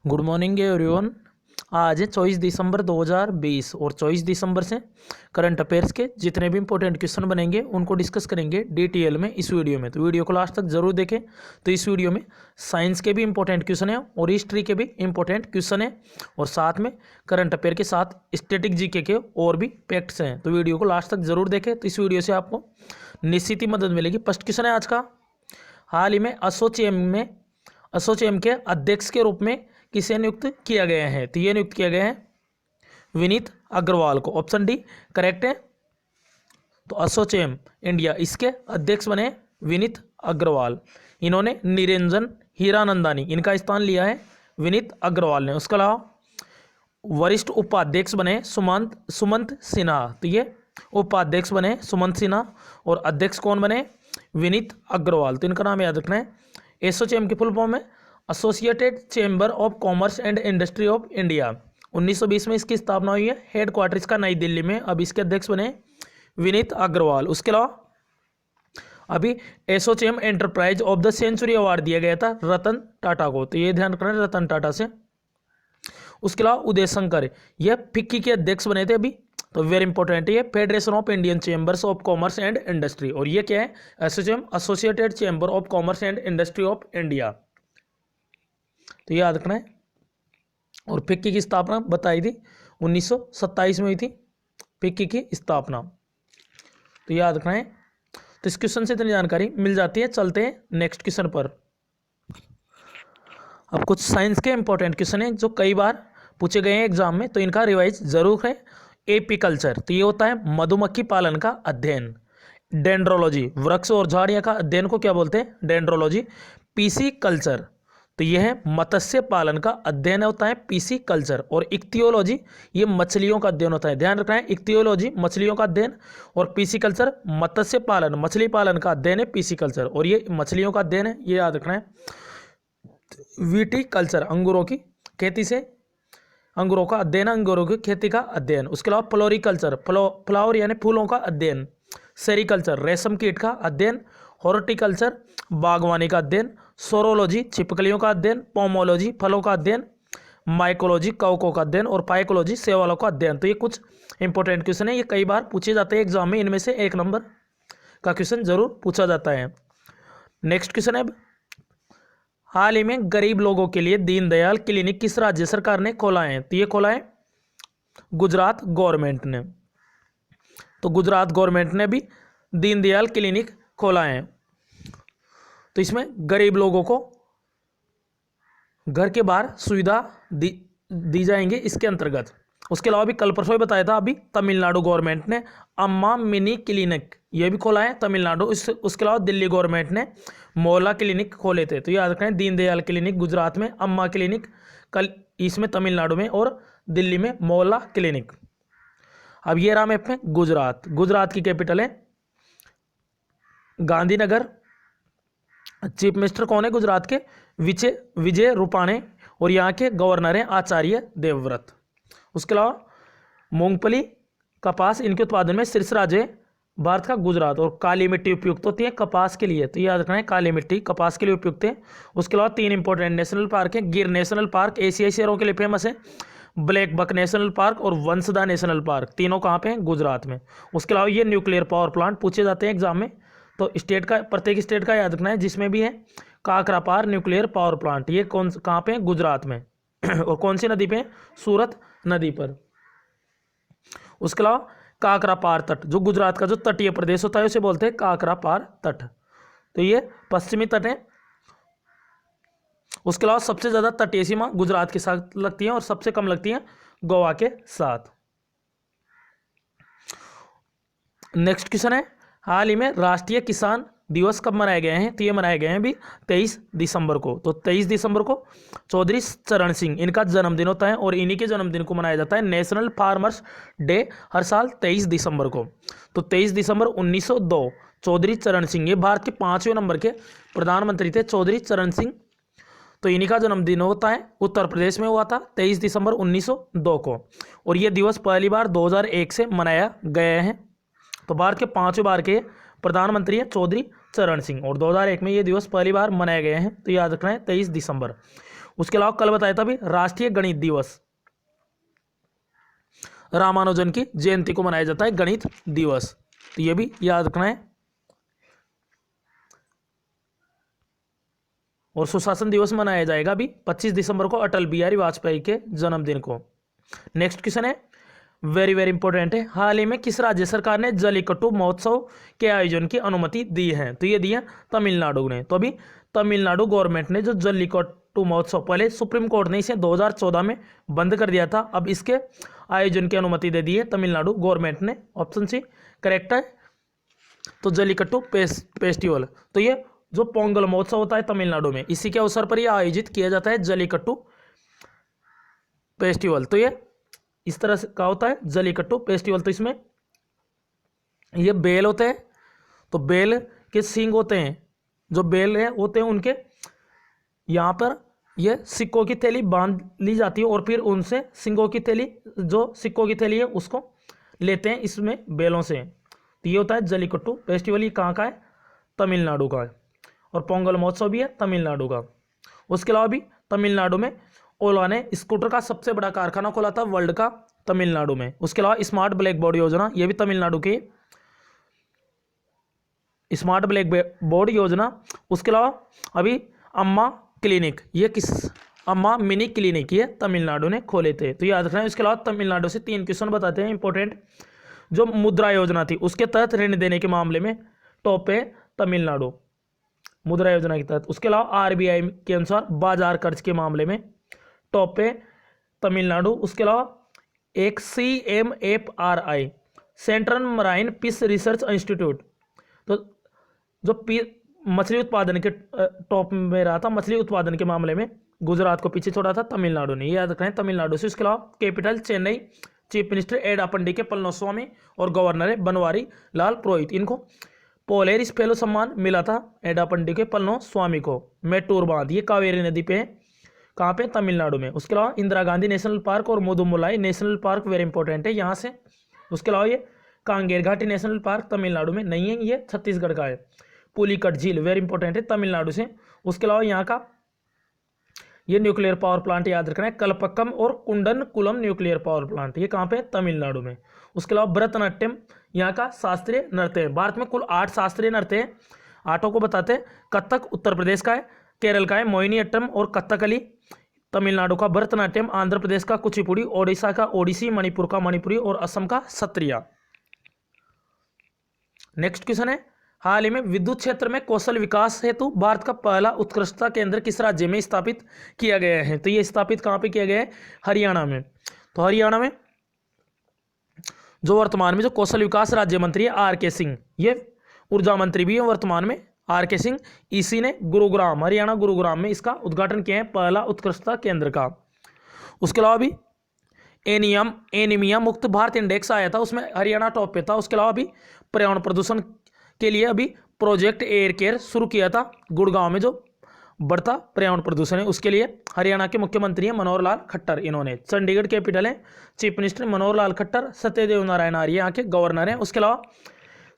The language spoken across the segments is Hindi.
Good morning everyone. आज है 24 दिसंबर 2020 और 24 दिसंबर से करंट अफेयर्स के जितने भी इंपॉर्टेंट क्वेश्चन बनेंगे उनको डिस्कस करेंगे डिटेल में इस वीडियो में। तो वीडियो को लास्ट तक जरूर देखें। तो इस वीडियो में साइंस के भी इंपॉर्टेंट क्वेश्चन है और हिस्ट्री के भी इंपॉर्टेंट क्वेश्चन है और साथ में करंट अफेयर के साथ स्टैटिक जीके के और भी फैक्ट्स हैं। तो वीडियो को लास्ट तक जरूर देखें। तो इस वीडियो से आपको निश्चित ही मदद मिलेगी। फर्स्ट क्वेश्चन है आज का, हाल ही में एसोचैम के अध्यक्ष के रूप में किसे नियुक्त किया गया है? तो ये नियुक्त किया गया है विनीत अग्रवाल को। ऑप्शन डी करेक्ट है। तो एसोचैम इंडिया इसके अध्यक्ष बने विनीत अग्रवाल। इन्होंने निरंजन हीरानंदानी इनका स्थान लिया है विनीत अग्रवाल ने। उसके अलावा वरिष्ठ उपाध्यक्ष बने सुमंत सिन्हा। तो ये उपाध्यक्ष बने सुमंत सिन्हा और अध्यक्ष कौन बने? विनीत अग्रवाल। तो इनका नाम याद रखना है। एसोचैम की फुल फॉर्म है associated chamber of commerce and industry of India. 1920 में इसकी स्थापना हुई है। हेडक्वार्टर इसका नई दिल्ली में। अब इसके अध्यक्ष बने विनीत अग्रवाल। उसके अलावा अभी ASSOCHAM enterprise of the century award दिया गया था रतन टाटा को। तो ये ध्यान रखना है रतन टाटा से। उसके अलावा उदय शंकर ये फिक्की के अध्यक्ष बने थे अभी। तो वेरी इंपॉर्टेंट है federation of Indian chambers of commerce and industry. और ये क्या है? ASSOCHAM associated chamber of commerce and industry of India. तो याद रखना है। और फिक्की की स्थापना बताई थी 1927 में हुई थी फिक्की की स्थापना। तो याद रखना है। तो इस क्वेश्चन से इतनी जानकारी मिल जाती है। चलते हैं नेक्स्ट क्वेश्चन पर। अब कुछ साइंस के इंपॉर्टेंट क्वेश्चन हैं जो कई बार पूछे गए हैं एग्जाम में, तो इनका रिवाइज जरूर है। एपीकल्चर तो ये होता है मधुमक्खी पालन का अध्ययन। डेंड्रोलॉजी वृक्ष और झाड़ियां का अध्ययन को क्या बोलते हैं? डेंड्रोलॉजी। पीसी कल्चर तो यह है मत्स्य पालन का अध्ययन होता है पीसी कल्चर। और इक्तियोलॉजी ये मछलियों का अध्ययन होता है। ध्यान रखना है इक्तियोलॉजी मछलियों का अध्ययन और पीसी कल्चर मत्स्य पालन मछली पालन का अध्ययन है पीसी कल्चर। और ये मछलियों का अध्ययन है, ये याद रखना है। वीटी कल्चर अंगूरों की खेती से अंगूरों का अध्ययन, अंगूरों की खेती का अध्ययन। उसके अलावा फ्लोरिकल्चर फ्लावर यानी फूलों का अध्ययन। सेरिकल्चर रेशम कीट का अध्ययन। हॉर्टिकल्चर बागवानी का अध्ययन। सोरोलॉजी छिपकलियों का अध्ययन। पोमोलॉजी फलों का अध्ययन। माइकोलॉजी कवकों का अध्ययन और पाइकोलॉजी शैवालों का अध्ययन। तो ये कुछ इंपॉर्टेंट क्वेश्चन है, ये कई बार पूछे जाते हैं एग्जाम में। इनमें से एक नंबर का क्वेश्चन जरूर पूछा जाता है। नेक्स्ट क्वेश्चन है, हाल ही में गरीब लोगों के लिए दीनदयाल क्लिनिक किस राज्य सरकार ने खोला है? तो ये खोला है गुजरात गवर्नमेंट ने। तो गुजरात गवर्नमेंट ने भी दीनदयाल क्लिनिक खोला है। तो इसमें गरीब लोगों को घर के बाहर सुविधा दी जाएंगे इसके अंतर्गत। उसके अलावा भी कल परसों ही बताया था, अभी तमिलनाडु गवर्नमेंट ने अम्मा मिनी क्लिनिक ये भी खोला है तमिलनाडु। उसके अलावा दिल्ली गवर्नमेंट ने मोहल्ला क्लिनिक खोले थे। तो याद रखें दीनदयाल क्लिनिक गुजरात में, अम्मा क्लिनिक कल इसमें तमिलनाडु में और दिल्ली में मोहल्ला क्लिनिक। अब ये रहा मैप में गुजरात। गुजरात की कैपिटल है गांधीनगर। चीफ मिनिस्टर कौन है गुजरात के? विजय रूपाणी। और यहाँ के गवर्नर हैं आचार्य देवव्रत। उसके अलावा मूंगफली कपास इनके उत्पादन में शीर्ष राज्य है भारत का गुजरात। और काली मिट्टी उपयुक्त होती है कपास के लिए। तो याद रखना है काली मिट्टी कपास के लिए उपयुक्त है। उसके अलावा 3 इंपॉर्टेंट नेशनल पार्क है। गिर नेशनल पार्क एशियाई शेरों के लिए फेमस है। ब्लैक बक नेशनल पार्क और वंसदा नेशनल पार्क तीनों कहाँ पे हैं? गुजरात में। उसके अलावा ये न्यूक्लियर पावर प्लांट पूछे जाते हैं एग्जाम में। तो स्टेट का प्रत्येक स्टेट का याद रखना है जिसमें भी है काकरापार न्यूक्लियर पावर प्लांट। ये कहाँ पे है? गुजरात में। और कौन सी नदी पे है? सूरत नदी पर। उसके अलावा काकरापार तट जो गुजरात का जो तटीय प्रदेश होता है उसे बोलते हैं काकरापार तट। तो ये पश्चिमी तट है। उसके अलावा सबसे ज्यादा तटीय सीमा गुजरात के साथ लगती है और सबसे कम लगती है गोवा के साथ। नेक्स्ट क्वेश्चन है, हाल ही में राष्ट्रीय किसान दिवस कब मनाए गए हैं? तो ये मनाए गए हैं अभी 23 दिसंबर को। तो 23 दिसंबर को चौधरी चरण सिंह इनका जन्मदिन होता है और इन्हीं के जन्मदिन को मनाया जाता है नेशनल फार्मर्स डे हर साल 23 दिसंबर को। तो 23 दिसंबर 1902 चौधरी चरण सिंह ये भारत के 5वें नंबर के प्रधानमंत्री थे चौधरी चरण सिंह। तो इन्हीं का जन्मदिन होता है, उत्तर प्रदेश में हुआ था 23 दिसंबर 1902 को। और ये दिवस पहली बार 2001 से मनाया गया है। तो भारत के 5वें बार के प्रधानमंत्री हैं चौधरी चरण सिंह और 2001 में ये दिवस पहली बार मनाए गए हैं। तो याद रखना है 23 दिसंबर। उसके अलावा कल बताया था अभी राष्ट्रीय गणित दिवस, रामानुजन की जयंती को मनाया जाता है गणित दिवस, तो ये भी याद रखना है। और सुशासन दिवस मनाया जाएगा अभी 25 दिसंबर को अटल बिहारी वाजपेयी के जन्मदिन को। नेक्स्ट क्वेश्चन है, वेरी वेरी इंपॉर्टेंट है, हाल ही में किस राज्य सरकार ने जल्लीकट्टू महोत्सव के आयोजन की अनुमति दी है? तो ये दी है तमिलनाडु ने। तो अभी तमिलनाडु गवर्नमेंट ने जो जल्लीकट्टू महोत्सव, पहले सुप्रीम कोर्ट ने इसे 2014 में बंद कर दिया था, अब इसके आयोजन की अनुमति दे दी है तमिलनाडु गवर्नमेंट ने। ऑप्शन सी करेक्ट है। तो जल्लीकट्टू फेस्टिवल, तो ये जो पोंगल महोत्सव होता है तमिलनाडु में, इसी के अवसर पर यह आयोजित किया जाता है जल्लीकट्टू फेस्टिवल। तो ये इस तरह से का होता है जल्लीकट्टू फेस्टिवल। तो इसमें ये बैल होते हैं, तो बैल के सींग होते हैं, जो बैल है होते हैं उनके यहाँ पर ये सिक्कों की थैली बांध ली जाती है और फिर उनसे सिंगों की थैली, जो सिक्कों की थैली है उसको लेते हैं इसमें बैलों से। तो ये होता है जल्लीकट्टू फेस्टिवल। ये कहाँ का है? तमिलनाडु का है। और पोंगल महोत्सव भी है तमिलनाडु का। उसके अलावा भी तमिलनाडु में ओला ने स्कूटर का सबसे बड़ा कारखाना खोला था वर्ल्ड का, तमिलनाडु में। उसके अलावा स्मार्ट ब्लैक बोर्ड योजना, ये भी तमिलनाडु की स्मार्ट ब्लैक बोर्ड योजना। उसके अलावा अभी अम्मा क्लिनिक, ये किस अम्मा मिनी क्लिनिक ये तमिलनाडु ने खोले थे, तो याद रखना है। उसके अलावा तमिलनाडु से 3 क्वेश्चन बताते हैं इंपॉर्टेंट। जो मुद्रा योजना थी उसके तहत ऋण देने के मामले में टॉप है तमिलनाडु, मुद्रा योजना के तहत। उसके अलावा आरबीआई के अनुसार बाजार कर्ज के मामले में टॉप पे तमिलनाडु। उसके अलावा एक CMFRI central marine fish research institute, तो जो मछली उत्पादन के टॉप में रहा था, मछली उत्पादन के मामले में गुजरात को पीछे छोड़ा था तमिलनाडु ने, याद रखना है तमिलनाडु से। उसके अलावा कैपिटल चेन्नई, चीफ मिनिस्टर एडापंडी के पलनस्वामी और गवर्नर है बनवारी लाल पुरोहित, इनको पोलेरिस फेलो सम्मान मिला था एडापंडी के पलनस्वामी को। मेट्टूर बांध, ये कावेरी नदी पे है, कहाँ पे? तमिलनाडु में। उसके अलावा इंदिरा गांधी नेशनल पार्क और मुदुमुलाई नेशनल पार्क वेरी इंपॉर्टेंट है यहाँ से। उसके अलावा ये कांगेर घाटी नेशनल पार्क तमिलनाडु में नहीं है, ये छत्तीसगढ़ का है। पुलिकट झील वेरी इंपॉर्टेंट है तमिलनाडु से। उसके अलावा यहाँ का ये न्यूक्लियर पावर प्लांट याद रखना है, कलपक्कम और कुंडनकुलम न्यूक्लियर पावर प्लांट, ये कहाँ पे? तमिलनाडु में। उसके अलावा भरतनाट्यम यहाँ का शास्त्रीय नृत्य है। भारत में कुल 8 शास्त्रीय नृत्य है, 8 को बताते हैं। कथक उत्तर प्रदेश का है, केरल का है मोहिनीअट्टम और कथकली, तमिलनाडु का भरतनाट्यम, आंध्र प्रदेश का कुचिपुड़ी, ओडिशा का ओडिसी, मणिपुर का मणिपुरी और असम का सत्रिया। नेक्स्ट क्वेश्चन है, हाल ही में विद्युत क्षेत्र में कौशल विकास हेतु भारत का पहला उत्कृष्टता केंद्र किस राज्य में स्थापित किया गया है? तो ये स्थापित कहाँ पे किया गया है? हरियाणा में। तो हरियाणा में जो वर्तमान में जो कौशल विकास राज्य मंत्री है RK सिंह, ये ऊर्जा मंत्री भी है वर्तमान में RK सिंह, इसी ने गुरुग्राम, हरियाणा गुरुग्राम में इसका उद्घाटन किया है, पहला उत्कृष्टता केंद्र का। उसके अलावा भी एनीमिया मुक्त भारत इंडेक्स आया था, उसमें हरियाणा टॉप पे था। उसके अलावा भी पर्यावरण प्रदूषण के लिए अभी प्रोजेक्ट एयर केयर शुरू किया था गुड़गांव में, जो बढ़ता पर्यावरण प्रदूषण है उसके लिए। हरियाणा के मुख्यमंत्री हैं मनोहर लाल खट्टर, इन्होंने। चंडीगढ़ कैपिटल है, चीफ मिनिस्टर मनोहर लाल खट्टर, सत्यदेव नारायण आर्य यहाँ के गवर्नर हैं। उसके अलावा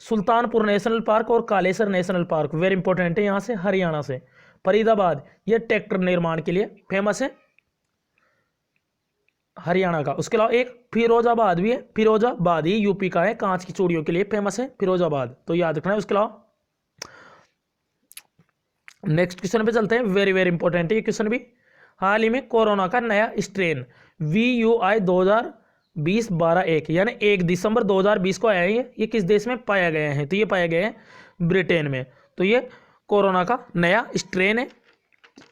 सुल्तानपुर नेशनल पार्क और Kalesar national park very important है यहाँ से, हरियाणा से। फरीदाबाद, ये ट्रैक्टर निर्माण के लिए फेमस है हरियाणा का। उसके अलावा एक फिरोजाबाद भी है, फिरोजाबाद ही यूपी का है, कांच की चूड़ियों के लिए फेमस है फिरोजाबाद, तो याद रखना है। उसके अलावा नेक्स्ट क्वेश्चन पे चलते हैं, वेरी वेरी इंपॉर्टेंट है ये क्वेश्चन भी। हाल ही में कोरोना का नया स्ट्रेन VUI 2020-12-1 यानी 1 दिसंबर 2020 को आया है, ये किस देश में पाया गया है? तो ये पाया गया है ब्रिटेन में। तो ये कोरोना का नया स्ट्रेन है,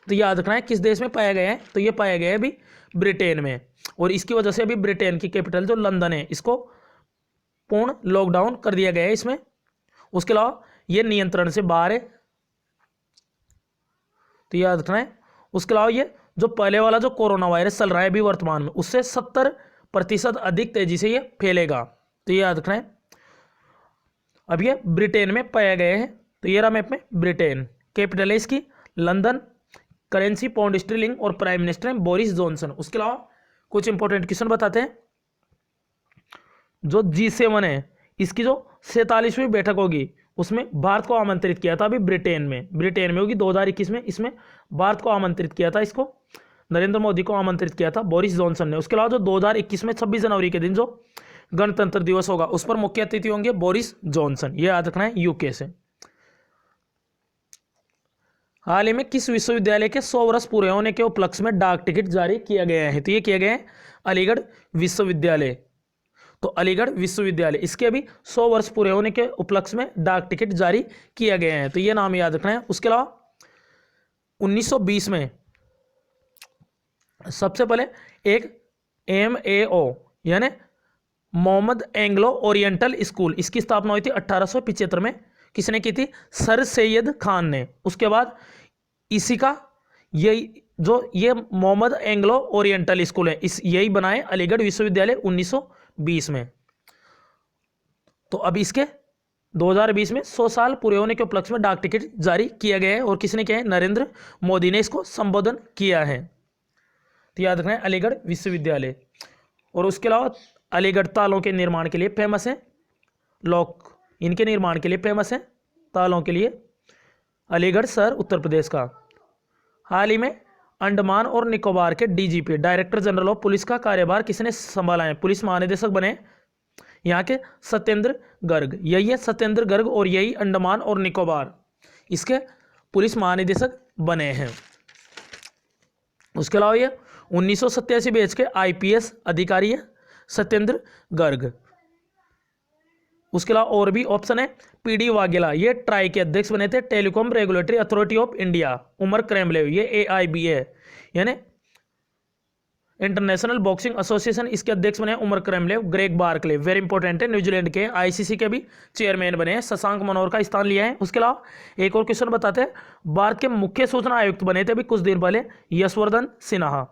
तो याद रखना है किस देश में पाया गया है? तो ये पाया गया है अभी ब्रिटेन में, और इसकी वजह से अभी ब्रिटेन की कैपिटल जो लंदन है, इसको पूर्ण लॉकडाउन कर दिया गया है इसमें। उसके अलावा ये नियंत्रण से बाहर है, तो याद रखना है। उसके अलावा ये जो पहले वाला जो कोरोना वायरस चल रहा है अभी वर्तमान में, उससे 70% अधिक तेजी से ये फैलेगा, तो ये याद रखना है। अब ये ब्रिटेन में पाया गया है, तो ये रहा मैप में ब्रिटेन, कैपिटल है इसकी लंदन, करेंसी पाउंड स्टर्लिंग और प्राइम मिनिस्टर है बोरिस जॉनसन। उसके अलावा कुछ इंपॉर्टेंट क्वेश्चन बताते हैं। जो G7 है, इसकी जो 47वीं बैठक होगी उसमें भारत को आमंत्रित किया था अभी ब्रिटेन में होगी 2021 में, इसमें भारत को आमंत्रित किया था इसको। नरेंद्र मोदी को आमंत्रित किया था बोरिस जॉनसन ने। उसके अलावा जो 2021 में 26 जनवरी के दिन जो गणतंत्र दिवस होगा उस पर मुख्य अतिथि होंगे बोरिस जॉनसन, ये याद रखना है, यूके से। हाल ही में किस विश्वविद्यालय के 100 वर्ष पूरे होने के उपलक्ष्य में डाक टिकट जारी किया गया है? तो ये किया गया है अलीगढ़ विश्वविद्यालय। तो अलीगढ़ विश्वविद्यालय, इसके अभी 100 वर्ष पूरे होने के उपलक्ष्य में डाक टिकट जारी किया गया है, तो ये नाम याद रखना है। उसके अलावा 1920 में सबसे पहले एक MAO यानी मोहम्मद एंग्लो ओरिएंटल स्कूल, इसकी स्थापना हुई थी 1875 में। किसने की थी? सर सैयद खान ने। उसके बाद इसी का ये मोहम्मद एंग्लो ओरिएंटल स्कूल है, यही बनाए अलीगढ़ विश्वविद्यालय 1920 में। तो अब इसके 2020 में 100 साल पूरे होने के उपलक्ष्य में डाक टिकट जारी किया गया है, और किसने किया है? नरेंद्र मोदी ने इसको संबोधन किया है। तो याद रखना है अलीगढ़ विश्वविद्यालय। और उसके अलावा अलीगढ़ तालों के निर्माण के लिए फेमस है, लॉक इनके निर्माण के लिए फेमस है, तालों के लिए अलीगढ़ शहर उत्तर प्रदेश का। हाल ही में अंडमान और निकोबार के DGP director general of police का कार्यभार किसने संभाला है? पुलिस महानिदेशक बने यहाँ के सत्येंद्र गर्ग, यही है सत्येंद्र गर्ग, और यही अंडमान और निकोबार इसके पुलिस महानिदेशक बने हैं। उसके अलावा ये 1987 बैच के IPS अधिकारी है सत्येंद्र गर्ग। उसके अलावा और भी ऑप्शन है, PD वाघेला, ये ट्राई के अध्यक्ष बने थे, telecom regulatory authority of India. Umar Kremlev, ये AIBA यानी इंटरनेशनल बॉक्सिंग एसोसिएशन, इसके अध्यक्ष बने Umar Kremlev. Greg Barclay, very important है, न्यूजीलैंड के ICC के भी चेयरमैन बने हैं, शशांक मनोहर का स्थान लिया है। उसके अलावा एक और क्वेश्चन बताते हैं, भारत के मुख्य सूचना आयुक्त बने थे अभी कुछ दिन पहले Yashwardhan Sinha,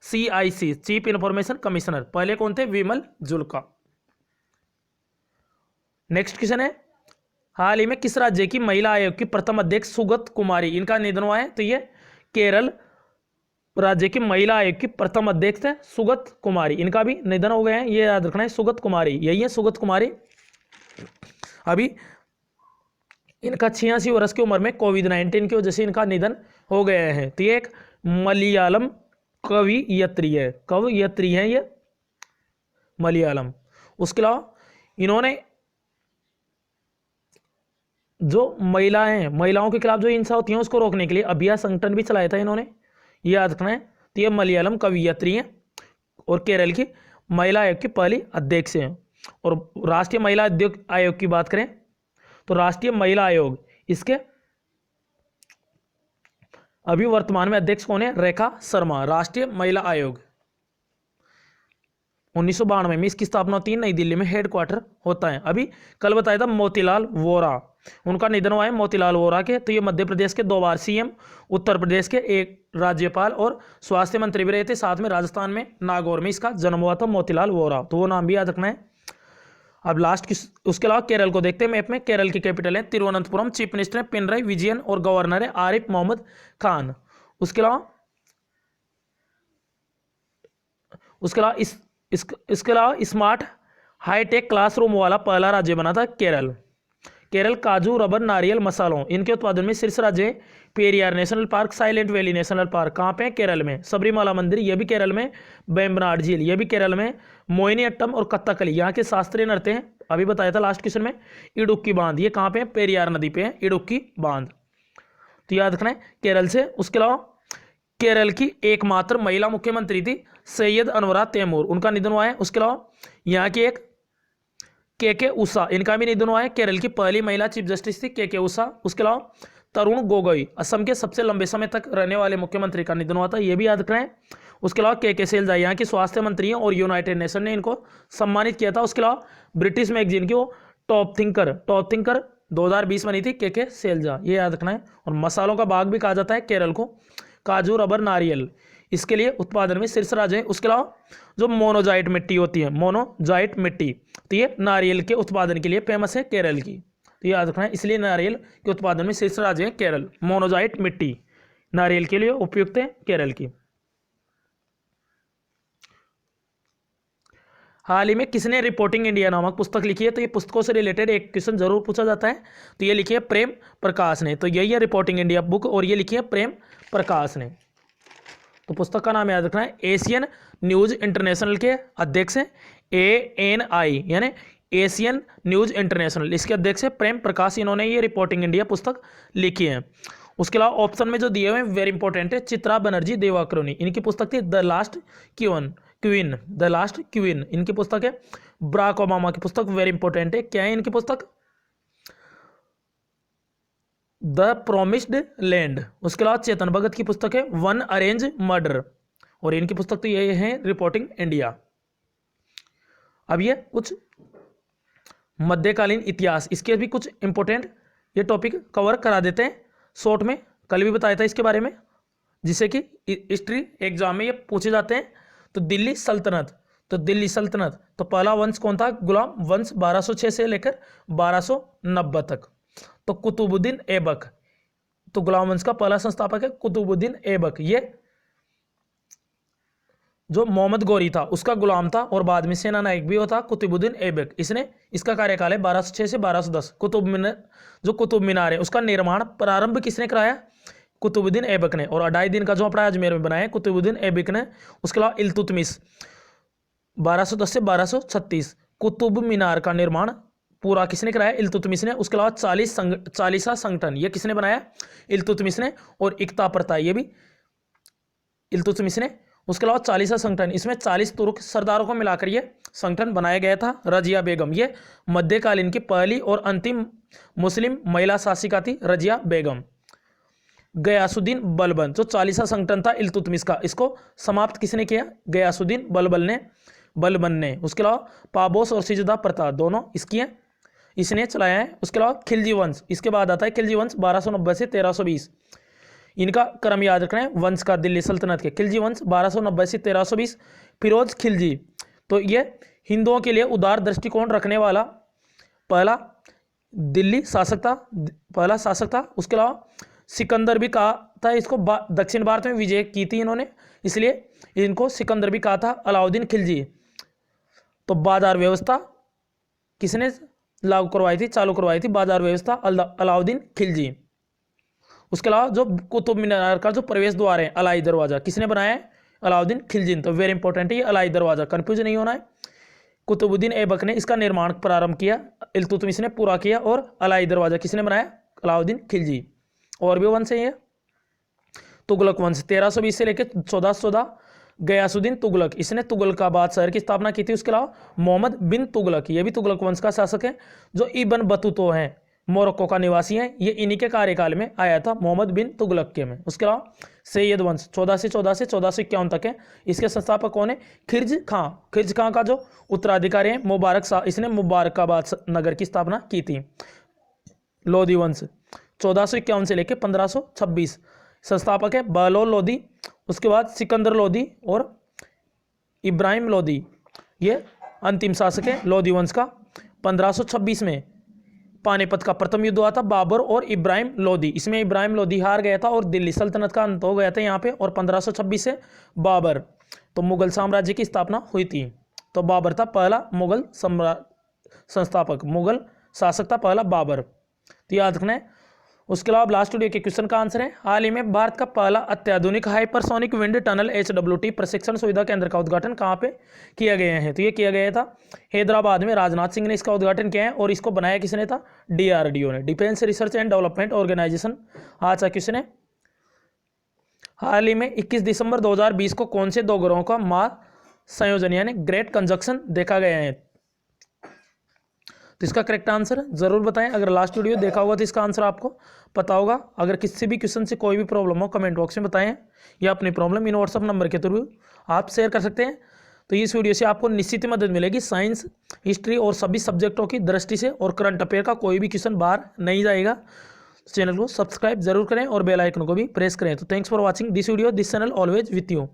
CIC chief information commissioner. पहले कौन थे? विमल जुल्का। नेक्स्ट क्वेश्चन है, हाल ही में किस राज्य की महिला आयोग की प्रथम अध्यक्ष सुगत कुमारी, इनका निधन हुआ है? तो ये केरल राज्य की महिला आयोग की प्रथम अध्यक्ष है सुगत कुमारी, इनका भी निधन हो गया है, ये याद रखना है, सुगत कुमारी, यही है सुगत कुमारी। अभी इनका 86 वर्ष की उम्र में कोविड-19 की वजह से इनका निधन हो गया है। तो ये एक मलयालम कवियत्री है ये मलयालम। उसके अलावा इन्होंने जो महिलाओं के खिलाफ जो हिंसा होती है उसको रोकने के लिए अभिया संगठन भी चलाया था इन्होंने, ये याद रखना है। तो ये मलयालम कवियत्री हैं और केरल की महिला आयोग की पहली अध्यक्ष हैं। और राष्ट्रीय महिला आयोग की बात करें तो राष्ट्रीय महिला आयोग इसके अभी वर्तमान में अध्यक्ष कौन है? रेखा शर्मा। राष्ट्रीय महिला आयोग 1992 में इसकी स्थापना होती है, नई दिल्ली में हेडक्वार्टर होता है। अभी कल बताया था मोतीलाल वोरा, उनका निधन हुआ है मोतीलाल वोरा के। तो ये मध्य प्रदेश के 2 बार CM, उत्तर प्रदेश के एक राज्यपाल और स्वास्थ्य मंत्री भी रहे थे, साथ में राजस्थान में नागौर में इसका जन्म हुआ था मोतीलाल वोरा, तो वो नाम भी याद रखना है। अब लास्ट उसके अलावा केरल को देखते हैं मैप में। केरल की कैपिटल है तिरुवनंतपुरम, चीफ मिनिस्टर है पिनराई विजयन और गवर्नर है आरिफ मोहम्मद खान। उसके अलावा स्मार्ट हाईटेक क्लासरूम वाला पहला राज्य बना था केरल। केरल काजू, रबर, नारियल, मसालों इनके उत्पादन में शीर्ष राज्य है। Periyar national park, silent valley national park कहाँ पे है? केरल में। सबरीमाला मंदिर ये भी केरल में। वेम्बनाड झील ये भी केरल में। मोहिनीअट्टम और कथकली यहाँ के शास्त्रीय नृत्य हैं, अभी बताया था लास्ट क्वेश्चन में। इडुक्की बांध ये कहाँ पे है? पेरियार नदी पे है इडुक्की बांध, तो याद रखना है केरल से। उसके अलावा केरल की एकमात्र महिला मुख्यमंत्री थी सैयद अनवरा तैमूर, उनका निधन हुआ है। उसके अलावा यहाँ की एक के उषा, इनका भी निधन हुआ है। केरल की पहली महिला चीफ जस्टिस थी के उषा। उसके अलावा तरुण गोगोई, असम के सबसे लंबे समय तक रहने वाले मुख्यमंत्री का निधन हुआ था, ये भी याद रखना है। उसके अलावा के सेल्जा यहाँ की स्वास्थ्य मंत्री हैं और यूनाइटेड नेशन ने इनको सम्मानित किया था। उसके अलावा ब्रिटिश मैगजीन की वो टॉप थिंकर 2020 बनी थी के सेल्जा, ये याद रखना है। और मसालों का बाग भी कहा जाता है केरल को। काजू, रबर, नारियल इसके लिए उत्पादन में शीर्ष राज्य है। उसके अलावा जो मोनोजाइट मिट्टी होती है, मोनोजाइट मिट्टी, तो ये नारियल के उत्पादन के लिए फेमस है केरल की, तो याद रखना है। इसलिए नारियल के उत्पादन में शीर्ष राज्य है केरल। मोनोजाइट मिट्टी नारियल के लिए उपयुक्त है केरल की। हाल ही में किसने रिपोर्टिंग इंडिया नामक पुस्तक लिखी है? तो ये पुस्तकों से रिलेटेड एक क्वेश्चन जरूर पूछा जाता है, तो ये लिखी है प्रेम प्रकाश ने। तो यही है रिपोर्टिंग इंडिया बुक और ये लिखी है प्रेम प्रकाश ने। तो पुस्तक का नाम याद रखना है, एशियन न्यूज इंटरनेशनल के अध्यक्ष हैं ANI यानी एशियन न्यूज इंटरनेशनल, इसके अध्यक्ष है प्रेम प्रकाश, इन्होंने ये रिपोर्टिंग इंडिया पुस्तक लिखी है। उसके अलावा ऑप्शन में जो दिए हुए हैं वेरी इंपॉर्टेंट है, चित्रा बनर्जी देवाकरुणी, इनकी पुस्तक थी the last queen, the last queen इनकी पुस्तक है। बराक ओबामा की पुस्तक वेरी इंपॉर्टेंट है, क्या है इनकी पुस्तक, द प्रोमिस्ड लैंड। उसके अलावा चेतन भगत की पुस्तक है वन अरेंज मर्डर, और इनकी पुस्तक तो ये है रिपोर्टिंग इंडिया। अब ये कुछ मध्यकालीन इतिहास, इसके भी कुछ इंपॉर्टेंट ये टॉपिक कवर करा देते हैं शॉर्ट में, कल भी बताया था इसके बारे में, जिससे कि हिस्ट्री एग्जाम में ये पूछे जाते हैं। तो दिल्ली सल्तनत, तो पहला वंश कौन था, गुलाम वंश 1206 से लेकर 1290 तक। तो कुतुबुद्दीन ऐबक, तो गुलाम वंश का पहला संस्थापक है कुतुबुद्दीन ऐबक, ये जो मोहम्मद गौरी था उसका गुलाम था और बाद में सेना नायक भी होता कुतुबुद्दीन ऐबक। इसने, इसका कार्यकाल है 1206 से 1210। कुतुब मीनार है उसका निर्माण प्रारंभ किसने कराया, कुतुबुद्दीन ऐबक ने, और 2.5 दिन का जो अपना अजमेर में बनाया कुतुबुद्दीन ऐबक ने। उसके अलावा इल्तुतमिश 1210 से 1236, कुतुब मीनार का निर्माण पूरा किसने कराया, इल्तुतमिश ने। उसके अलावा 40वां संगठन ये किसने बनाया, इल्तुतमिश ने, और इक्ता प्रथा ये भी इल्तुतमिश ने। उसके अलावा 40वां संगठन, इसमें 40 तुर्क सरदारों को मिलाकर ये संगठन बनाया गया था। रजिया बेगम, ये मध्यकालीन की पहली और अंतिम मुस्लिम महिला शासिका थी रजिया बेगम। गयासुद्दीन बलबन, जो 40वां संगठन था इल्तुतमिश का, इसको समाप्त किसने किया, गयासुद्दीन बलबन ने। उसके अलावा पाबोस और सिजदा प्रथा दोनों इसकी हैं, इसने चलाया है। उसके अलावा खिलजी वंश, इसके बाद आता है खिलजी वंश 1290 से 1320, इनका क्रम याद रखना है वंश का, दिल्ली सल्तनत के खिलजी वंश 1290 से 1320। फिरोज खिलजी, तो ये हिंदुओं के लिए उदार दृष्टिकोण रखने वाला पहला दिल्ली शासक था, उसके अलावा सिकंदर भी कहा था इसको, दक्षिण भारत में विजय की थी इन्होंने, इसलिए इनको सिकंदर भी कहा था। अलाउद्दीन खिलजी, तो बाजार व्यवस्था किसने चालू करवाई थी बाजार व्यवस्था, अलाउद्दीन खिलजी। उसके अलावा जो कुतुब मीनार का जो प्रवेश द्वार है अलाई दरवाजा, किसने बनाया है, अलाउद्दीन खिलजी। तो वेरी इंपॉर्टेंट है ये अलाई दरवाजा, कंफ्यूज नहीं होना है। कुतुबुद्दीन ऐबक ने इसका निर्माण प्रारंभ किया, इल्तुतमिश ने पूरा किया, और अलाई दरवाजा किसने बनाया, अलाउद्दीन खिलजी। और भी वंश है ये, तुगलक वंश 1320 से लेकर 1414, गयासुद्दीन तुगलक, इसने तुगलकाबाद शहर की स्थापना की थी। उसके अलावा मोहम्मद बिन तुगलक, ये भी तुगलक वंश का शासक है। जो इब्न बतूतो हैं, मोरक्को का निवासी है, ये इन्हीं के कार्यकाल में आया था, मोहम्मद बिन तुगलक के में। उसके अलावा सैयद वंश 1414 से 1451 तक है, इसके संस्थापक कौन है, खिर्ज खां का जो उत्तराधिकारी है मुबारक शाह, इसने मुबारकाबाद नगर की स्थापना की थी। लोधी वंश 1451 से लेकर 1526, संस्थापक है बहलोल लोधी। उसके बाद सिकंदर लोधी और इब्राहिम लोधी, ये अंतिम शासक है लोधी वंश का। 1526 में पानीपत का प्रथम युद्ध हुआ था बाबर और इब्राहिम लोधी, इसमें इब्राहिम लोधी हार गया था और दिल्ली सल्तनत का अंत हो गया था यहाँ पे। और 1526 से बाबर, तो मुगल साम्राज्य की स्थापना हुई थी। तो बाबर था पहला मुगल संस्थापक, मुगल शासक था पहला बाबर, तो याद रखना है। उसके अलावा लास्ट वीडियो के क्वेश्चन का आंसर है, हाल ही में भारत का पहला अत्याधुनिक हाइपरसोनिक विंड टनल HWT प्रशिक्षण सुविधा केंद्र का उद्घाटन कहाँ पे किया गया है, तो ये किया गया था हैदराबाद में, राजनाथ सिंह ने इसका उद्घाटन किया है। और इसको बनाया किसने था, DRDO ने, Defence Research and Development Organisation. आज का क्वेश्चन है, हाल ही में 21 दिसंबर 2020 को कौन से दो ग्रहों का महासंयोजन यानी ग्रेट कंजक्शन देखा गया है, तो इसका करेक्ट आंसर जरूर बताएं। अगर लास्ट वीडियो देखा होगा तो इसका आंसर आपको पता होगा। अगर किसी भी क्वेश्चन से कोई भी प्रॉब्लम हो कमेंट बॉक्स में बताएं, या अपनी प्रॉब्लम इन व्हाट्सअप नंबर के थ्रू आप शेयर कर सकते हैं। तो इस वीडियो से आपको निश्चित मदद मिलेगी साइंस, हिस्ट्री और सभी सब्जेक्टों की दृष्टि से, और करंट अफेयर का कोई भी क्वेश्चन बाहर नहीं जाएगा। चैनल को सब्सक्राइब जरूर करें और बेल आइकन को भी प्रेस करें। तो thanks for watching this video, this channel always with you.